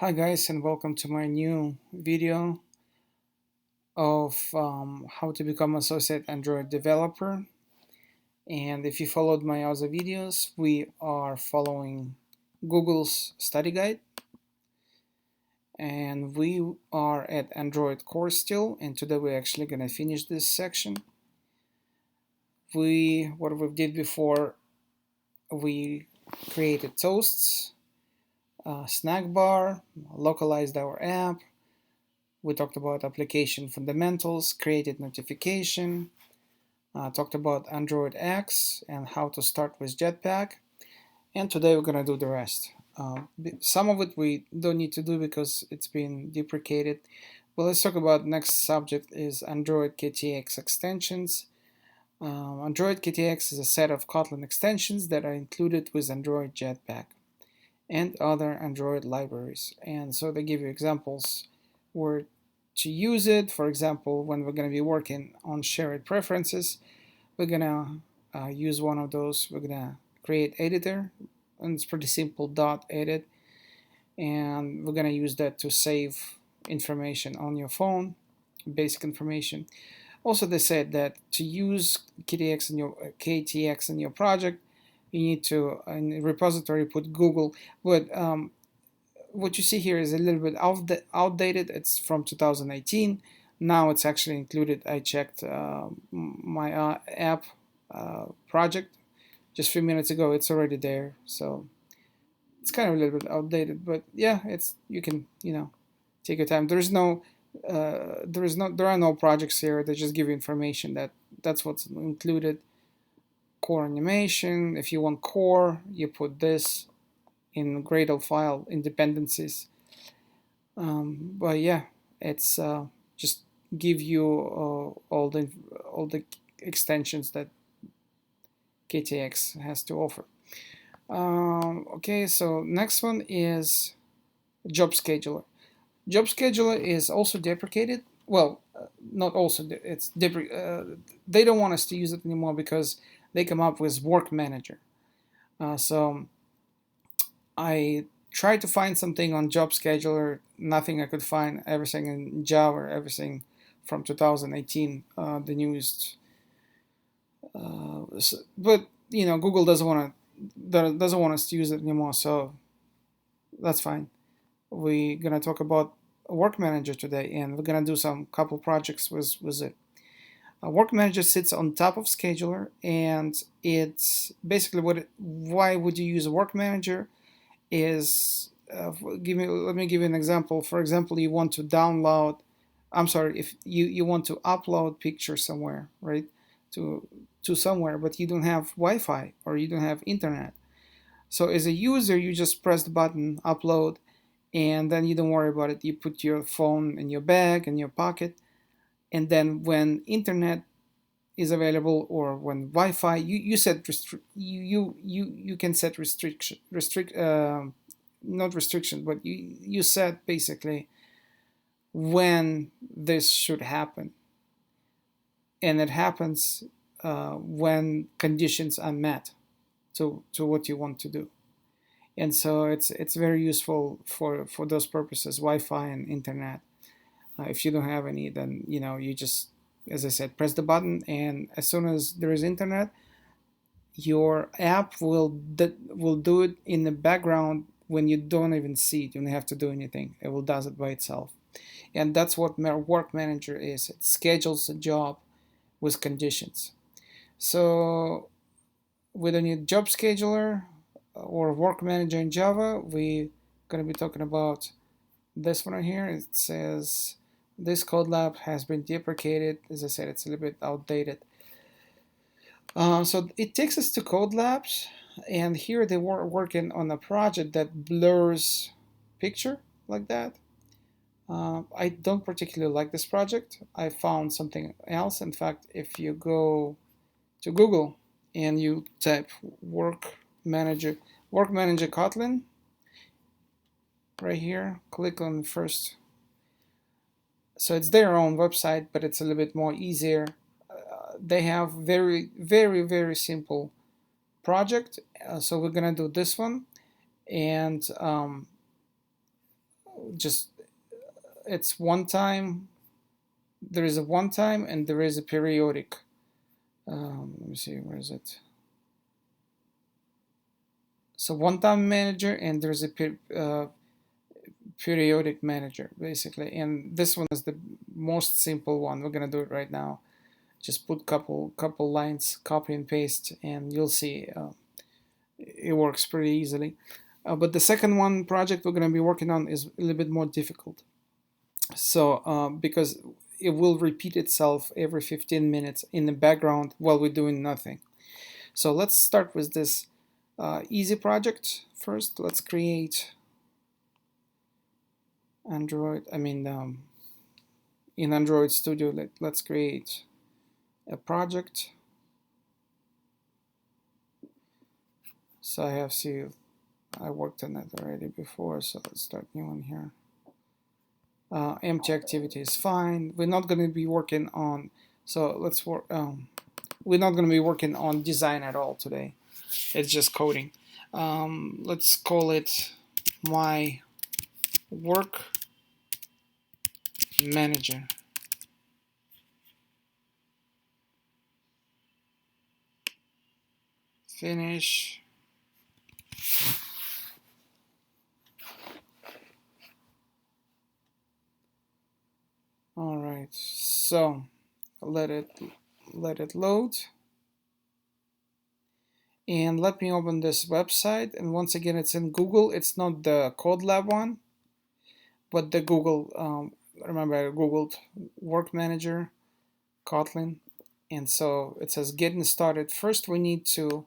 Hi guys, and welcome to my new video of how to become associate Android developer. And if you followed my other videos, we are following Google's study guide, and we are at Android core still, and today we're actually going to finish this section. What we did before, we created toasts, snack bar, localized our app. We talked about application fundamentals, created notification, talked about Android X and how to start with Jetpack. And today we're going to do the rest. Some of it we don't need to do because it's been deprecated. But let's talk about next subject is Android KTX extensions. Android KTX is a set of Kotlin extensions that are included with Android Jetpack and other Android libraries. And so they give you examples where to use it. For example, when we're going to be working on shared preferences, we're going to use one of those. We're going to create editor, and it's pretty simple, dot edit, and we're going to use that to save information on your phone, basic information. Also, they said that to use KTX in your project, you need to in the repository put Google. But what you see here is a little bit outdated. It's from 2018. Now it's actually included. I checked my app project just a few minutes ago. It's already there, so it's kind of a little bit outdated. But yeah, it's you can take your time. There are no projects here. They just give you information that that's what's included. Core animation. If you want core, you put this in Gradle file dependencies. But yeah, it's just give you all the extensions that KTX has to offer. Okay, so next one is Job Scheduler. Job Scheduler is also deprecated. Well, not also. They don't want us to use it anymore because they come up with WorkManager. So I tried to find something on Job Scheduler. Nothing I could find. Everything in Java. Everything from 2018, the newest. But Google doesn't want us to use it anymore, so that's fine. We're gonna talk about WorkManager today, and we're gonna do some couple projects with it. WorkManager sits on top of Scheduler, and it's basically why would you use a WorkManager? Is let me give you an example. For example, you want to download. I'm sorry, if you want to upload pictures somewhere, right? To somewhere, but you don't have Wi-Fi or you don't have internet. So as a user, you just press the button, upload, and then you don't worry about it. You put your phone in your bag, in your pocket, and then when internet is available or when Wi-Fi, you set you can set not restriction, but you set basically when this should happen, and it happens when conditions are met to what you want to do. And so it's very useful for those purposes, Wi-Fi and internet. If you don't have any, then you just, as I said, press the button, and as soon as there is internet, your app will do it in the background when you don't even see it. You don't have to do anything. It will does it by itself. And that's what WorkManager is. It schedules a job with conditions. So with a new job scheduler or WorkManager in Java, we're going to be talking about this one right here. It says this code lab has been deprecated. As I said, it's a little bit outdated. So it takes us to code labs, and here they were working on a project that blurs picture like that. I don't particularly like this project. I found something else. In fact, if you go to Google and you type WorkManager Kotlin right here, click on the first. So it's their own website, but it's a little bit more easier. They have very, very, very simple project. So we're gonna do this one, and just it's one time. There is a one time and there is a periodic. Let me see, where is it? So one time manager and there's a periodic manager basically, and this one is the most simple one. We're gonna do it right now. Just put couple lines, copy and paste, and you'll see it works pretty easily. But the second one project we're gonna be working on is a little bit more difficult. So because it will repeat itself every 15 minutes in the background while we're doing nothing. So let's start with this easy project first. Let's create Android. In Android Studio, let's create a project. So I worked on that already before. So let's start new one here. Empty activity is fine. We're not going to be working on. So let's work. We're not going to be working on design at all today. It's just coding. Let's call it my work manager. Finish. All right. So let it load. And let me open this website. And once again, it's in Google. It's not the CodeLab one, but the Google. Remember, I googled WorkManager, Kotlin, and so it says getting started. First, we need to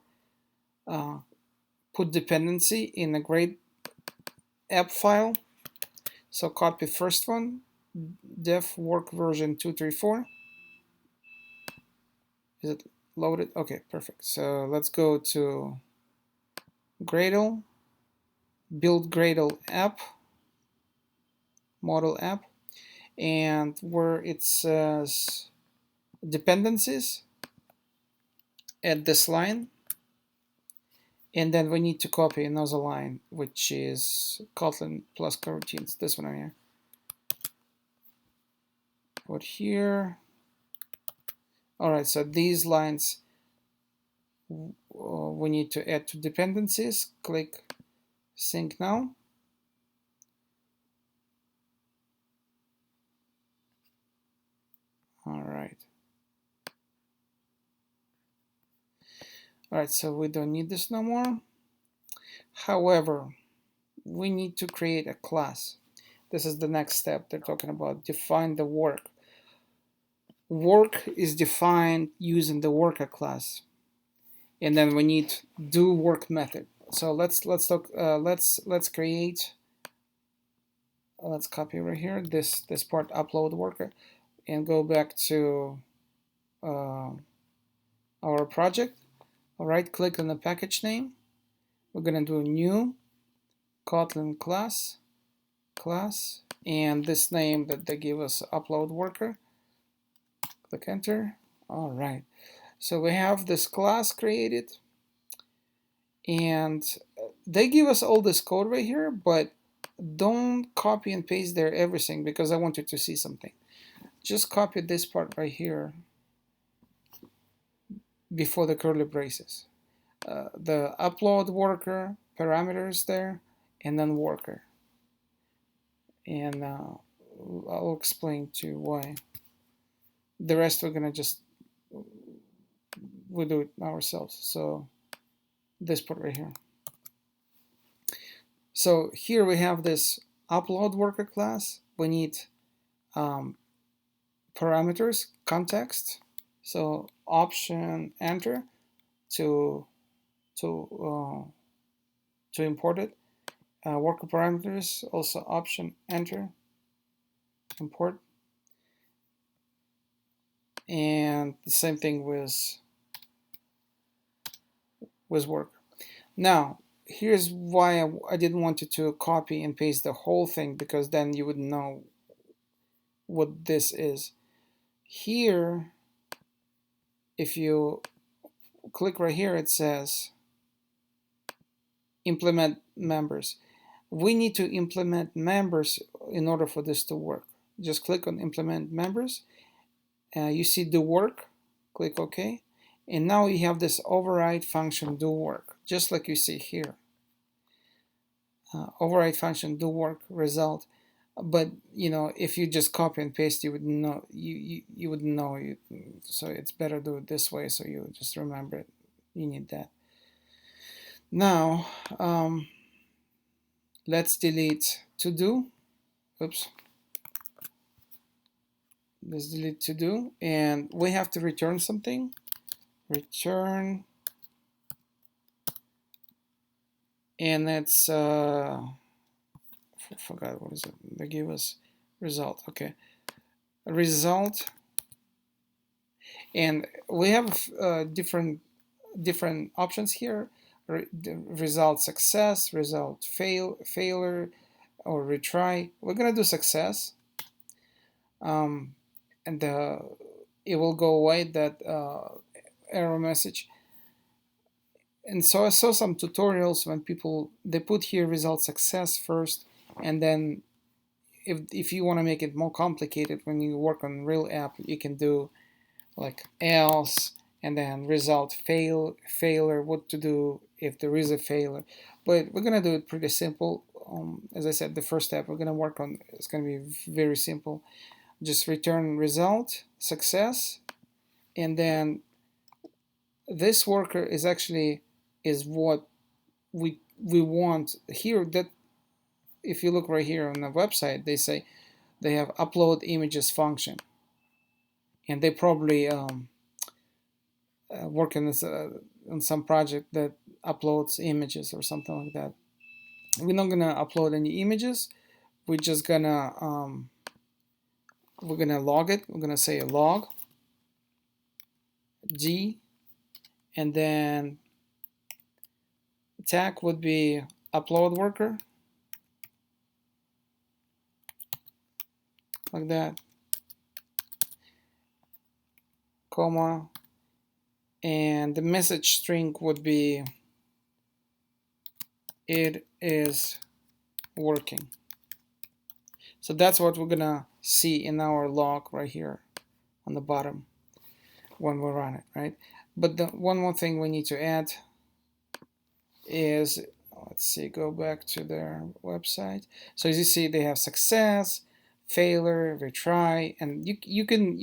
put dependency in a great app file. So copy first one, def work version 234. Is it loaded? Okay, perfect. So let's go to Gradle, build Gradle app, model app, and where it says dependencies, add this line, and then we need to copy another line, which is Kotlin plus coroutines. This one right here. Put here. All right, so these lines we need to add to dependencies. Click sync now. All right. All right, so we don't need this no more. However, we need to create a class. This is the next step they're talking about. Define the work. Work is defined using the worker class, and then we need do work method. So let's talk. Let's create. Let's copy right here this part, upload worker, and go back to our project. Right click on the package name. We're gonna do new Kotlin class, and this name that they give us, upload worker. Click enter. All right. So we have this class created, and they give us all this code right here, but don't copy and paste there everything, because I want you to see something. Just copy this part right here before the curly braces. The upload worker parameters there, and then worker. And I'll explain to you why. The rest we're gonna just we'll do it ourselves. So this part right here. So here we have this upload worker class. We need parameters, context. So option enter to import it. Worker parameters, also option enter, import. And the same thing with work. Now, here's why I didn't want you to copy and paste the whole thing, because then you wouldn't know what this is. Here, if you click right here, it says implement members. We need to implement members in order for this to work. Just click on implement members. You see do work, click OK, and now you have this override function do work, just like you see here. Override function do work result. But if you just copy and paste, you would know you wouldn't know. So it's better to do it this way, so you just remember it. You need that. Now let's delete to do. Oops. Let's delete to do, and we have to return something. Return, and that's forgot what is it. They give us result. Okay, result, and we have different options here. Result success, result failure, or retry. We're gonna do success, and it will go away that error message. And so I saw some tutorials when they put here result success first, and then if you want to make it more complicated when you work on real app, you can do like else and then result failure, what to do if there is a failure. But we're gonna do it pretty simple. As I said, the first step we're gonna work on is gonna be very simple. Just return result success, and then this worker is what we want here. That if you look right here on the website, they say they have upload images function, and they probably working on some project that uploads images or something like that. We're not gonna upload any images. We're just gonna log it. We're gonna say log d, and then tag would be upload worker, like that, comma, and the message string would be it is working. So that's what we're gonna see in our log right here on the bottom when we run it, right? But the one more thing we need to add is, let's see, go back to their website. So as you see, they have success, failure, retry, and you can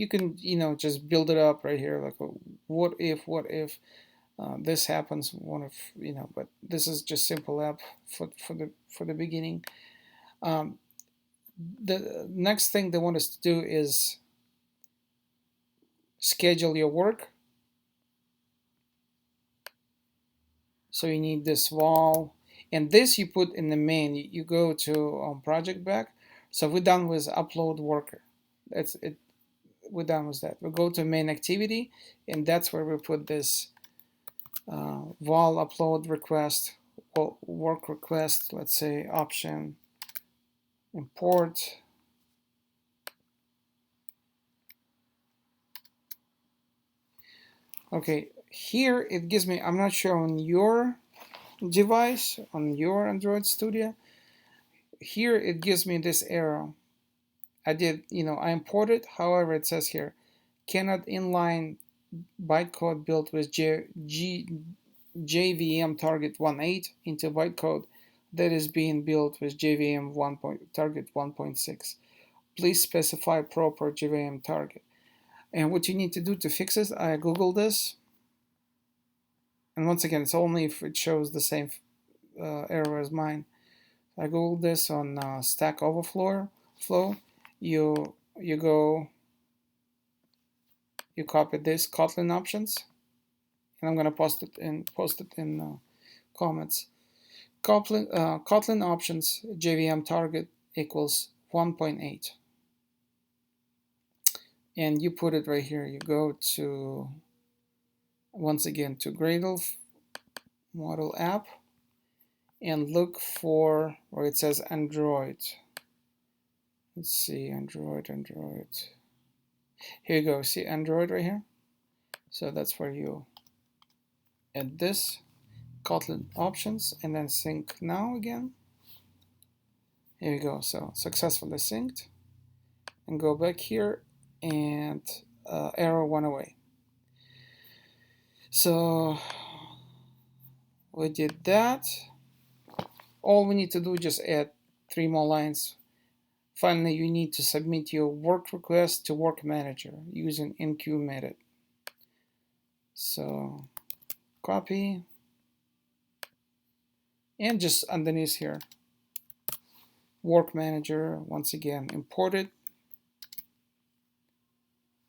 just build it up right here, like what if this happens, but this is just simple app for the beginning. The next thing they want us to do is schedule your work. So you need this wall, and this you put in the main. You go to project back. So we're done with upload worker. That's it. We're done with that. We go to main activity, and that's where we put this wall upload request, work request. Let's say option import. Okay, here it gives me, I'm not sure on your device, on your Android Studio, here it gives me this error. I imported, however it says here, cannot inline bytecode built with JVM target 1.8 into bytecode that is being built with JVM target 1.6. Please specify proper JVM target. And what you need to do to fix this, I googled this, and once again, it's only if it shows the same error as mine. I googled this on Stack Overflow. You go, you copy this Kotlin options, and I'm gonna post it in comments. Kotlin options JVM target equals 1.8, and you put it right here. You go to, once again, to Gradle model app and look for where it says Android. Let's see, Android. Here you go. See Android right here? So that's where you add this Kotlin options, and then sync now again. Here we go. So successfully synced, and go back here, and error went away. So we did that. All we need to do is just add 3 more lines. Finally, you need to submit your work request to WorkManager using enqueue method. So copy, and just underneath here, WorkManager, once again imported,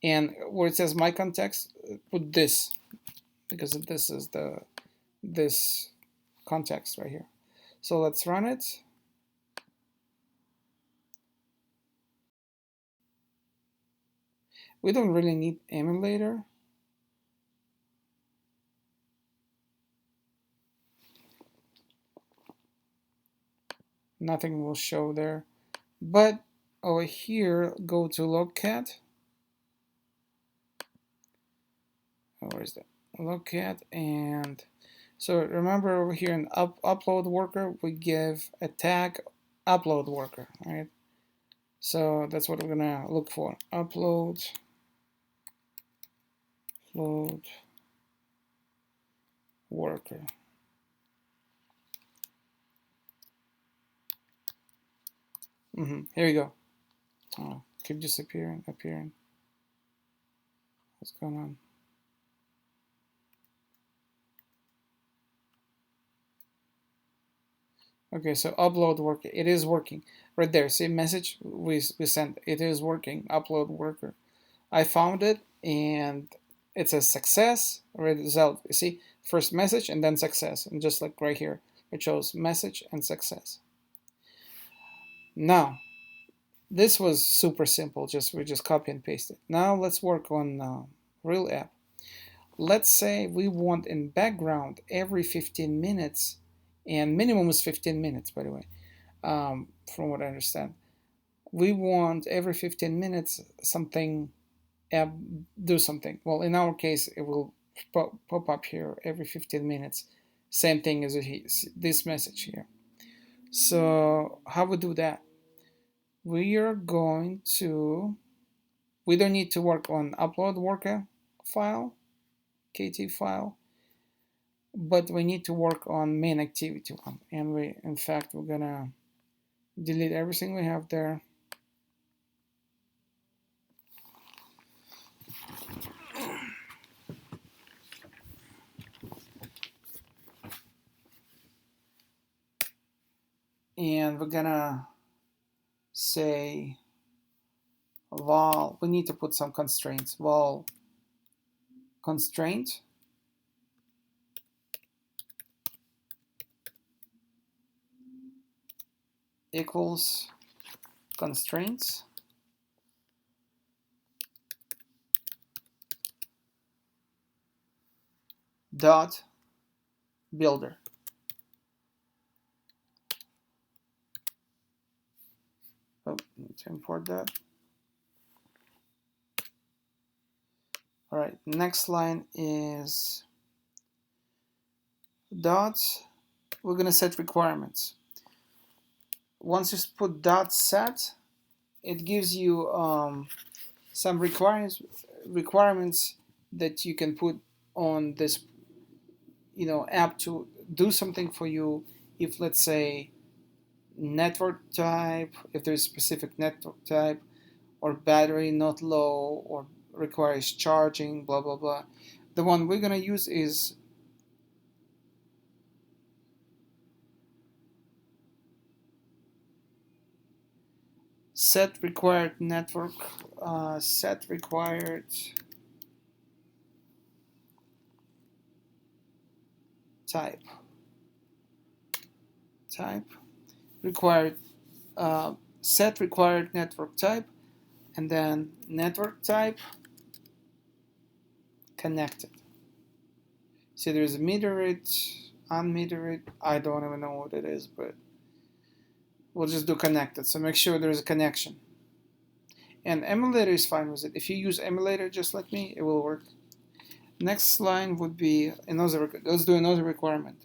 and where it says my context, put this, because this is this context right here. So let's run it. We don't really need emulator. Nothing will show there. But over here, go to logcat. Where is that? Logcat, and so remember over here in upload worker, we give a tag upload worker, right? So that's what we're gonna look for. Upload worker. Here we go. Oh, keep disappearing, appearing. What's going on? Okay, so upload worker, it is working. Right there, see message we sent, it is working, upload worker. I found it, and it's a success result. You see, first message and then success, and just like right here, it shows message and success. Now, this was super simple, we just copy and paste it. Now let's work on real app. Let's say we want in background every 15 minutes, and minimum is 15 minutes, by the way, from what I understand. We want every 15 minutes something, app do something. Well, in our case, it will pop up here every 15 minutes. Same thing as this message here. So how we do that? We are going to, we don't need to work on upload worker file, KT file, but we need to work on main activity one. And we, in fact, we're gonna delete everything we have there. And we're gonna say val, we need to put some constraints. Val constraint equals constraints dot builder. Oh, need to import that. All right, next line is dot, we're gonna set requirements. Once you put dot set, it gives you some requirements that you can put on this, app to do something for you. If, let's say, network type, if there's specific network type, or battery not low, or requires charging, blah blah blah. The one we're gonna use is set required network, set required type required, set required network type, and then network type connected. See, there's metered, unmetered, I don't even know what it is, but we'll just do connected, so make sure there's a connection. And emulator is fine with it. If you use emulator just like me, it will work. Next line would be another, let's do another requirement.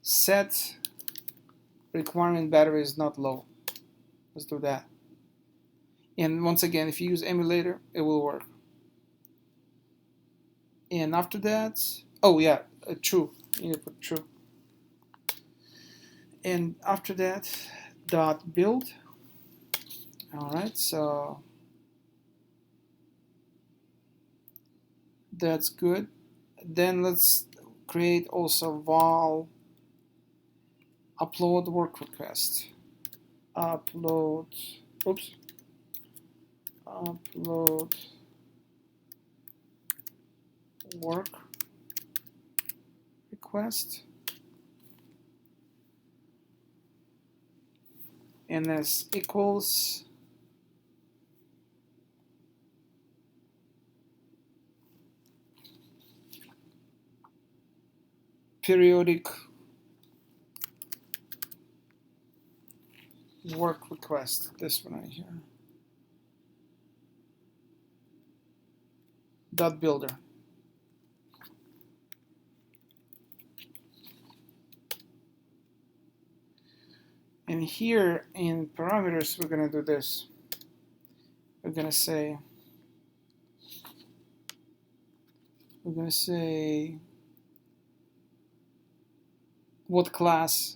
Set requirement battery is not low. Let's do that. And once again, if you use emulator, it will work. And after that, oh yeah, true. You need to put true. And after that, dot build. All right, so that's good. Then let's create also val upload work request. Upload, oops, upload work request. And this equals periodic work request. This one right here. Dot builder. And here in parameters, we're gonna do this. We're gonna say what class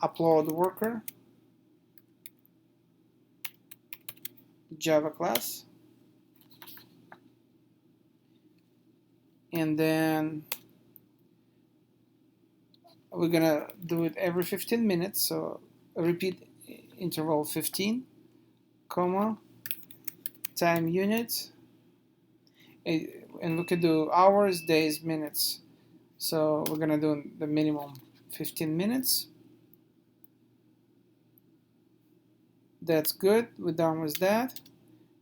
upload worker, Java class, and then we're gonna do it every 15 minutes. So repeat interval 15, comma, time unit, and we could do hours, days, minutes. So we're gonna do the minimum 15 minutes. That's good. We're done with that.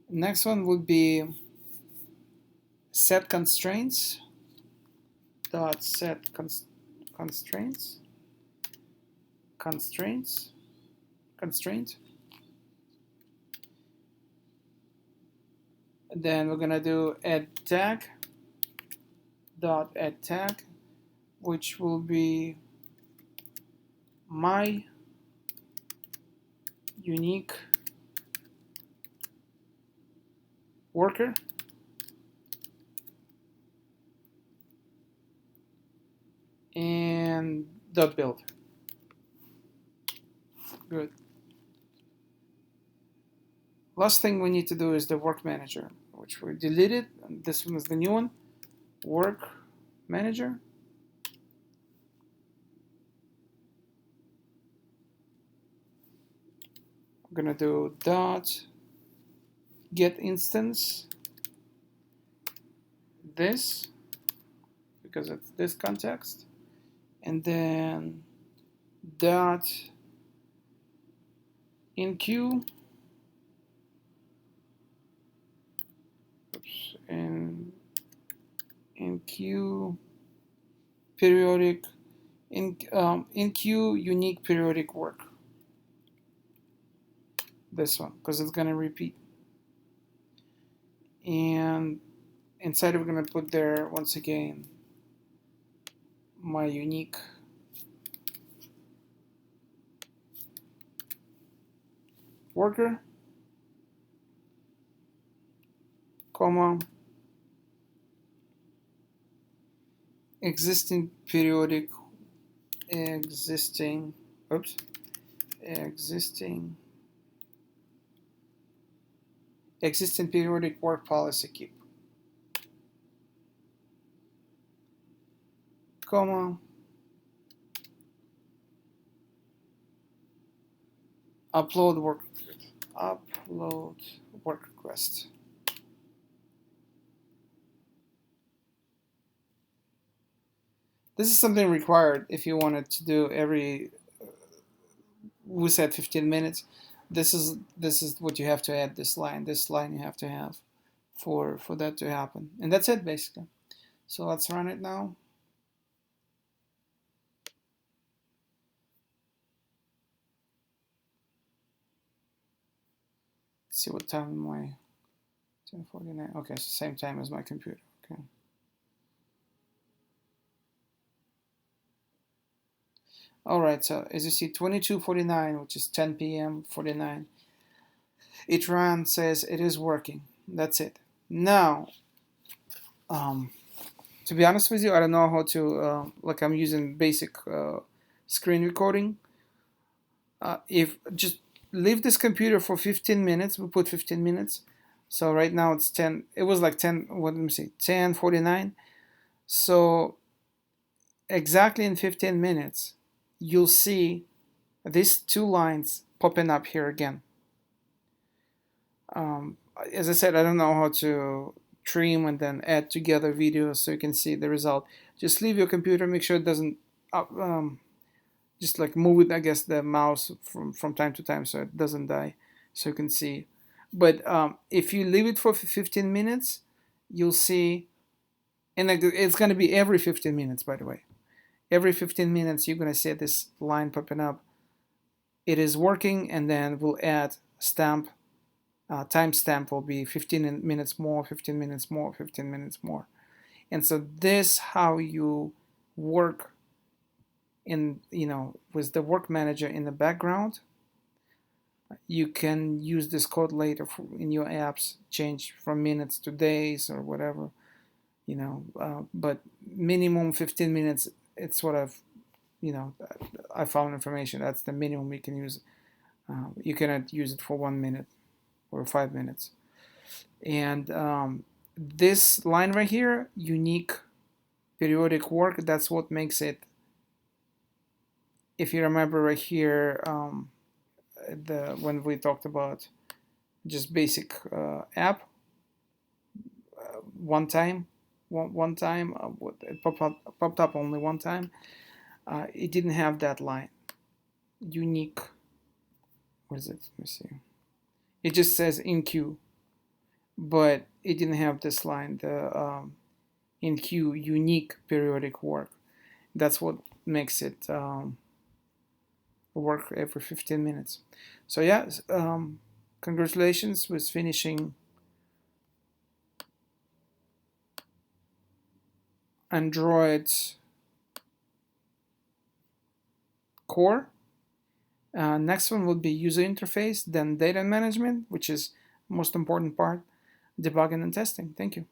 Next one would be set constraints. Dot set constraints. Constraint. Then we're gonna do add tag. Dot add tag, which will be my unique worker. And dot build. Good. Last thing we need to do is the WorkManager, which we deleted. And this one is the new one. WorkManager. We're gonna do dot get instance this, because it's this context, and then dot enqueue, and enqueue periodic enqueue unique periodic work. This one, because it's gonna repeat. And inside we're gonna put there once again my unique worker, comma, existing periodic existing periodic work policy keep, comma, upload work request. This is something required if you wanted to do every, we said 15 minutes. This is what you have to add, this line you have to have for that to happen. And that's it basically. So let's run it now. Let's see what time am I, 10:49. Okay, it's the same time as my computer. Okay. All right, so as you see, 22:49, which is 10 p.m. 49. It runs, says it is working. That's it. Now, um, to be honest with you, I don't know how to, like I'm using basic screen recording. If just leave this computer for 15 minutes, we put 15 minutes. So right now it's 10, it was like 10, what let me see, 10:49. So exactly in 15 minutes, you'll see these two lines popping up here again. Um, as I said, I don't know how to trim and then add together videos so you can see the result. Just leave your computer, make sure it doesn't just like move it, I guess, the mouse from time to time so it doesn't die, so you can see. But if you leave it for 15 minutes, you'll see, and it's going to be every 15 minutes, by the way. Every 15 minutes, you're going to see this line popping up. It is working, and then we'll add stamp. Timestamp will be 15 minutes more, 15 minutes more, 15 minutes more. And so this how you work in, with the work manager in the background. You can use this code later in your apps, change from minutes to days or whatever, but minimum 15 minutes. It's what I found information. That's the minimum you can use. You cannot use it for 1 minute or 5 minutes. And this line right here, unique periodic work, that's what makes it. If you remember right here, when we talked about just basic app, one time, it popped up only one time. It didn't have that line. Unique. What is it? Let me see. It just says in queue, but it didn't have this line. The in queue unique periodic work. That's what makes it work every 15 minutes. So yeah, congratulations with finishing Android core. Next one will be user interface, then data management, which is most important part, debugging and testing. Thank you.